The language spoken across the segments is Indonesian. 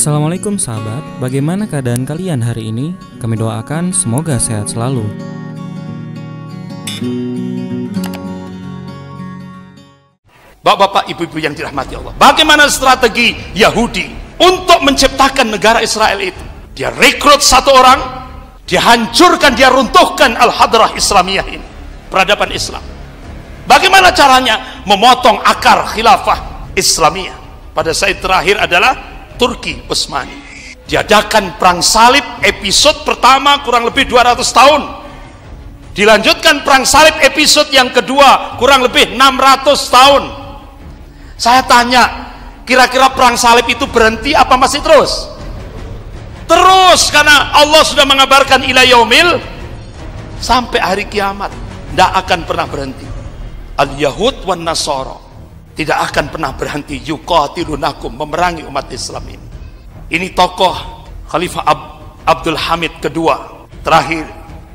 Assalamualaikum sahabat, bagaimana keadaan kalian hari ini? Kami doakan semoga sehat selalu. Bapak-bapak, ibu-ibu yang dirahmati Allah, bagaimana strategi Yahudi untuk menciptakan negara Israel itu? Dia rekrut satu orang, dia hancurkan, dia runtuhkan Al-Hadrah Islamiyah ini, peradaban Islam. Bagaimana caranya? Memotong akar khilafah Islamiyah. Pada saat terakhir adalah Turki Utsmani. Diadakan perang salib episode pertama kurang lebih 200 tahun. Dilanjutkan perang salib episode yang kedua kurang lebih 600 tahun. Saya tanya, kira-kira perang salib itu berhenti apa masih terus? Terus, karena Allah sudah mengabarkan ila yaumil, sampai hari kiamat tidak akan pernah berhenti. Al-Yahud wan Nasara tidak akan pernah berhenti yuqatilunakum, memerangi umat Islam ini. Ini tokoh Khalifah Abdul Hamid kedua terakhir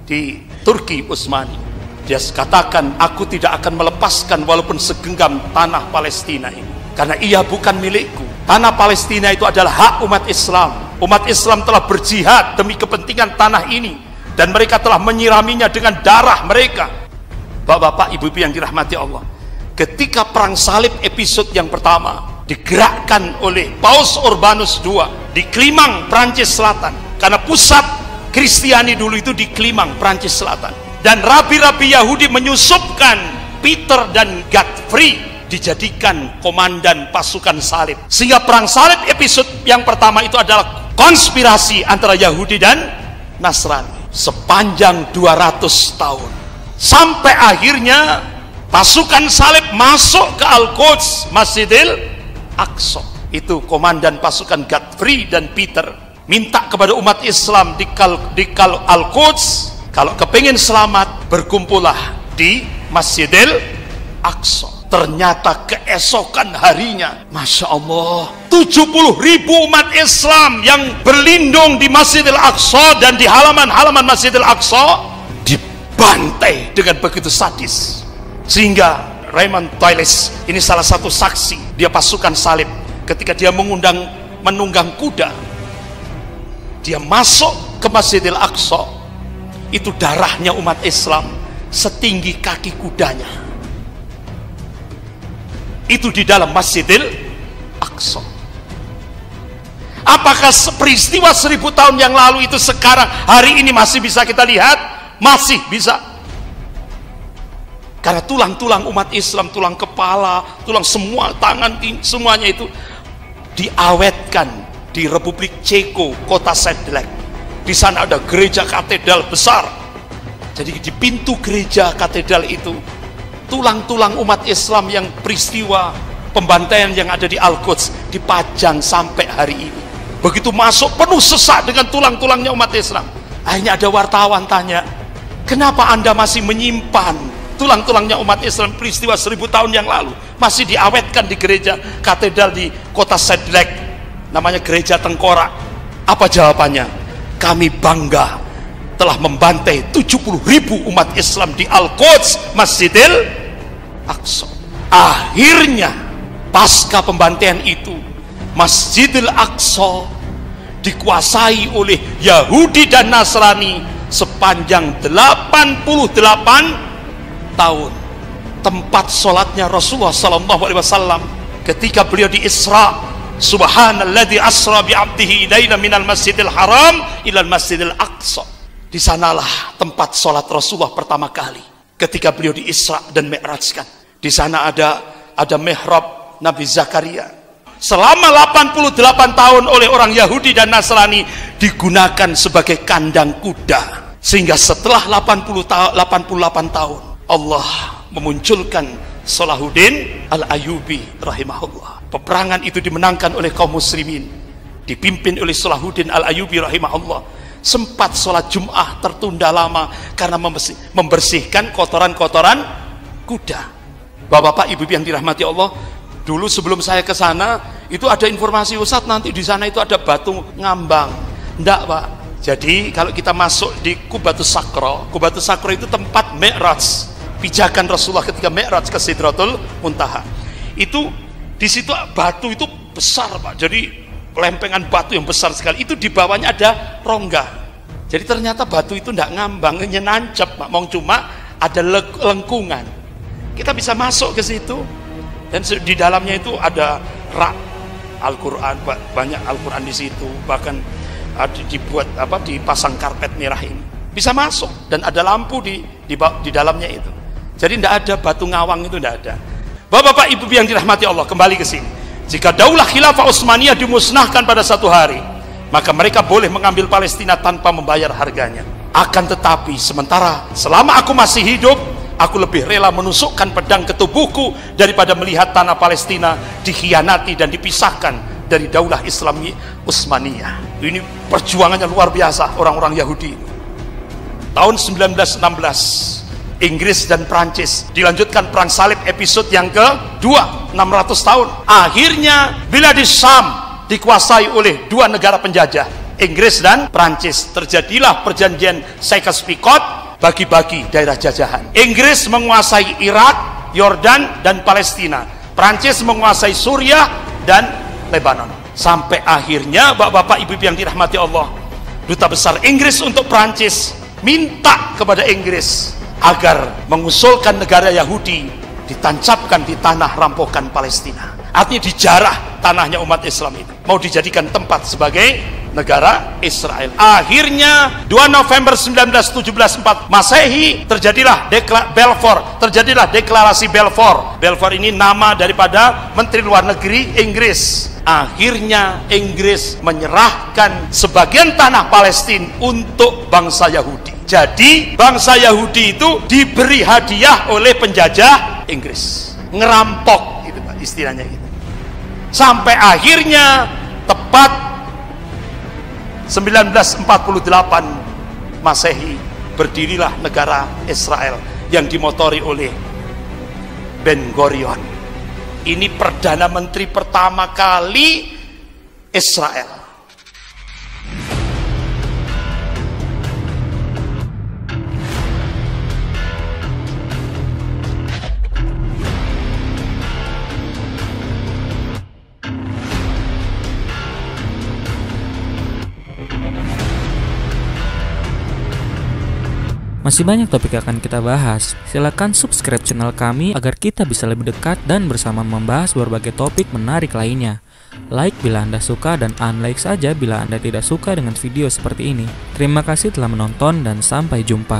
di Turki Utsmani. Dia katakan, aku tidak akan melepaskan walaupun segenggam tanah Palestina ini, karena ia bukan milikku. Tanah Palestina itu adalah hak umat Islam. Umat Islam telah berjihad demi kepentingan tanah ini, dan mereka telah menyiraminya dengan darah mereka. Bapak-bapak, ibu-ibu yang dirahmati Allah, ketika perang salib episode yang pertama digerakkan oleh Paus Urbanus II di Klimang, Prancis Selatan, karena pusat Kristiani dulu itu di Klimang, Prancis Selatan, dan rabi-rabi Yahudi menyusupkan Peter dan Godfrey dijadikan komandan pasukan salib, sehingga perang salib episode yang pertama itu adalah konspirasi antara Yahudi dan Nasrani sepanjang 200 tahun, sampai akhirnya pasukan salib masuk ke Al-Quds, Masjidil Aqsa. Itu komandan pasukan Godfrey dan Peter minta kepada umat Islam di Al-Quds, kalau kepingin selamat berkumpullah di Masjidil Aqsa. Ternyata keesokan harinya, Masya Allah, 70.000 umat Islam yang berlindung di Masjidil Aqsa dan di halaman-halaman Masjidil Aqsa dibantai dengan begitu sadis. Sehingga Raymond Toiles ini salah satu saksi, dia pasukan salib, ketika dia menunggang kuda, dia masuk ke Masjidil Aqsa, itu darahnya umat Islam setinggi kaki kudanya. Itu di dalam Masjidil Aqsa. Apakah peristiwa 1000 tahun yang lalu itu sekarang hari ini masih bisa kita lihat? Masih bisa. Karena tulang-tulang umat Islam, tulang kepala, tulang semua, tangan, semuanya itu diawetkan di Republik Ceko, kota Sedlec. Di sana ada gereja katedral besar. Jadi di pintu gereja katedral itu, tulang-tulang umat Islam yang peristiwa pembantaian yang ada di Al-Quds dipajang sampai hari ini. Begitu masuk penuh sesak dengan tulang-tulangnya umat Islam. Akhirnya ada wartawan tanya, kenapa Anda masih menyimpan tulang-tulangnya umat Islam peristiwa 1000 tahun yang lalu, masih diawetkan di gereja katedral di kota Sedlec, namanya gereja Tengkorak? Apa jawabannya? Kami bangga telah membantai 70.000 umat Islam di Al-Quds, Masjidil Aqsa. Akhirnya pasca pembantaian itu, Masjidil Aqsa dikuasai oleh Yahudi dan Nasrani sepanjang 88 tahun. Tempat sholatnya Rasulullah SAW ketika beliau di Isra, subhanalladzi asra bi'abdihi ilaina minal masjidil haram ilal masjidil aqsa. Di sanalah tempat sholat Rasulullah pertama kali ketika beliau di Isra dan Mi'rajkan. Di sana ada mihrab Nabi Zakaria. Selama 88 tahun oleh orang Yahudi dan Nasrani digunakan sebagai kandang kuda, sehingga setelah 88 tahun Allah memunculkan Salahuddin Al-Ayyubi rahimahullah. Peperangan itu dimenangkan oleh kaum muslimin, dipimpin oleh Salahuddin Al-Ayyubi rahimahullah. Sempat sholat Jum'ah tertunda lama karena membersihkan kotoran-kotoran kuda. Bapak-bapak, ibu-ibu yang dirahmati Allah, dulu sebelum saya ke sana itu ada informasi, Ustaz, nanti di sana itu ada batu ngambang. Enggak, Pak. Jadi kalau kita masuk di Qubatus Sakro itu tempat Mi'raj, pijakan Rasulullah ketika Mi'raj ke Sidratul Muntaha. Itu di situ batu itu besar, Pak. Jadi lempengan batu yang besar sekali. Itu di bawahnya ada rongga. Jadi ternyata batu itu tidak ngambang, hanya nancep, cuma ada lengkungan. Kita bisa masuk ke situ, dan di dalamnya itu ada rak Al-Quran, banyak Al-Quran di situ. Bahkan dibuat dipasang karpet merah ini. Bisa masuk, dan ada lampu di dalamnya itu. Jadi tidak ada batu ngawang, itu tidak ada. Bapak-bapak, ibu yang dirahmati Allah, kembali ke sini. Jika daulah khilafah Utsmaniyah dimusnahkan pada satu hari, maka mereka boleh mengambil Palestina tanpa membayar harganya. Akan tetapi selama aku masih hidup, aku lebih rela menusukkan pedang ke tubuhku daripada melihat tanah Palestina dikhianati dan dipisahkan dari daulah Islami Utsmaniyah. Ini perjuangannya luar biasa orang-orang Yahudi. Tahun 1916, Inggris dan Prancis dilanjutkan perang salib episode yang kedua, 600 tahun. Akhirnya Bilad Syam dikuasai oleh dua negara penjajah, Inggris dan Prancis. Terjadilah perjanjian Sykes-Picot, bagi-bagi daerah jajahan. Inggris menguasai Irak, Yordan, dan Palestina. Prancis menguasai Suriah dan Lebanon. Sampai akhirnya, bapak-bapak, ibu yang dirahmati Allah, duta besar Inggris untuk Prancis minta kepada Inggris agar mengusulkan negara Yahudi ditancapkan di tanah rampokan Palestina. Artinya dijarah tanahnya umat Islam itu, mau dijadikan tempat sebagai negara Israel. Akhirnya 2 November 1917 Masehi terjadilah deklarasi Balfour. Balfour ini nama daripada Menteri Luar Negeri Inggris. Akhirnya Inggris menyerahkan sebagian tanah Palestina untuk bangsa Yahudi. Jadi bangsa Yahudi itu diberi hadiah oleh penjajah Inggris, ngerampok gitu Pak, istilahnya gitu. Sampai akhirnya tepat 1948 Masehi berdirilah negara Israel yang dimotori oleh Ben Gurion. Ini Perdana Menteri pertama kali Israel. Masih banyak topik yang akan kita bahas. Silakan subscribe channel kami agar kita bisa lebih dekat dan bersama membahas berbagai topik menarik lainnya. Like bila Anda suka dan unlike saja bila Anda tidak suka dengan video seperti ini. Terima kasih telah menonton dan sampai jumpa.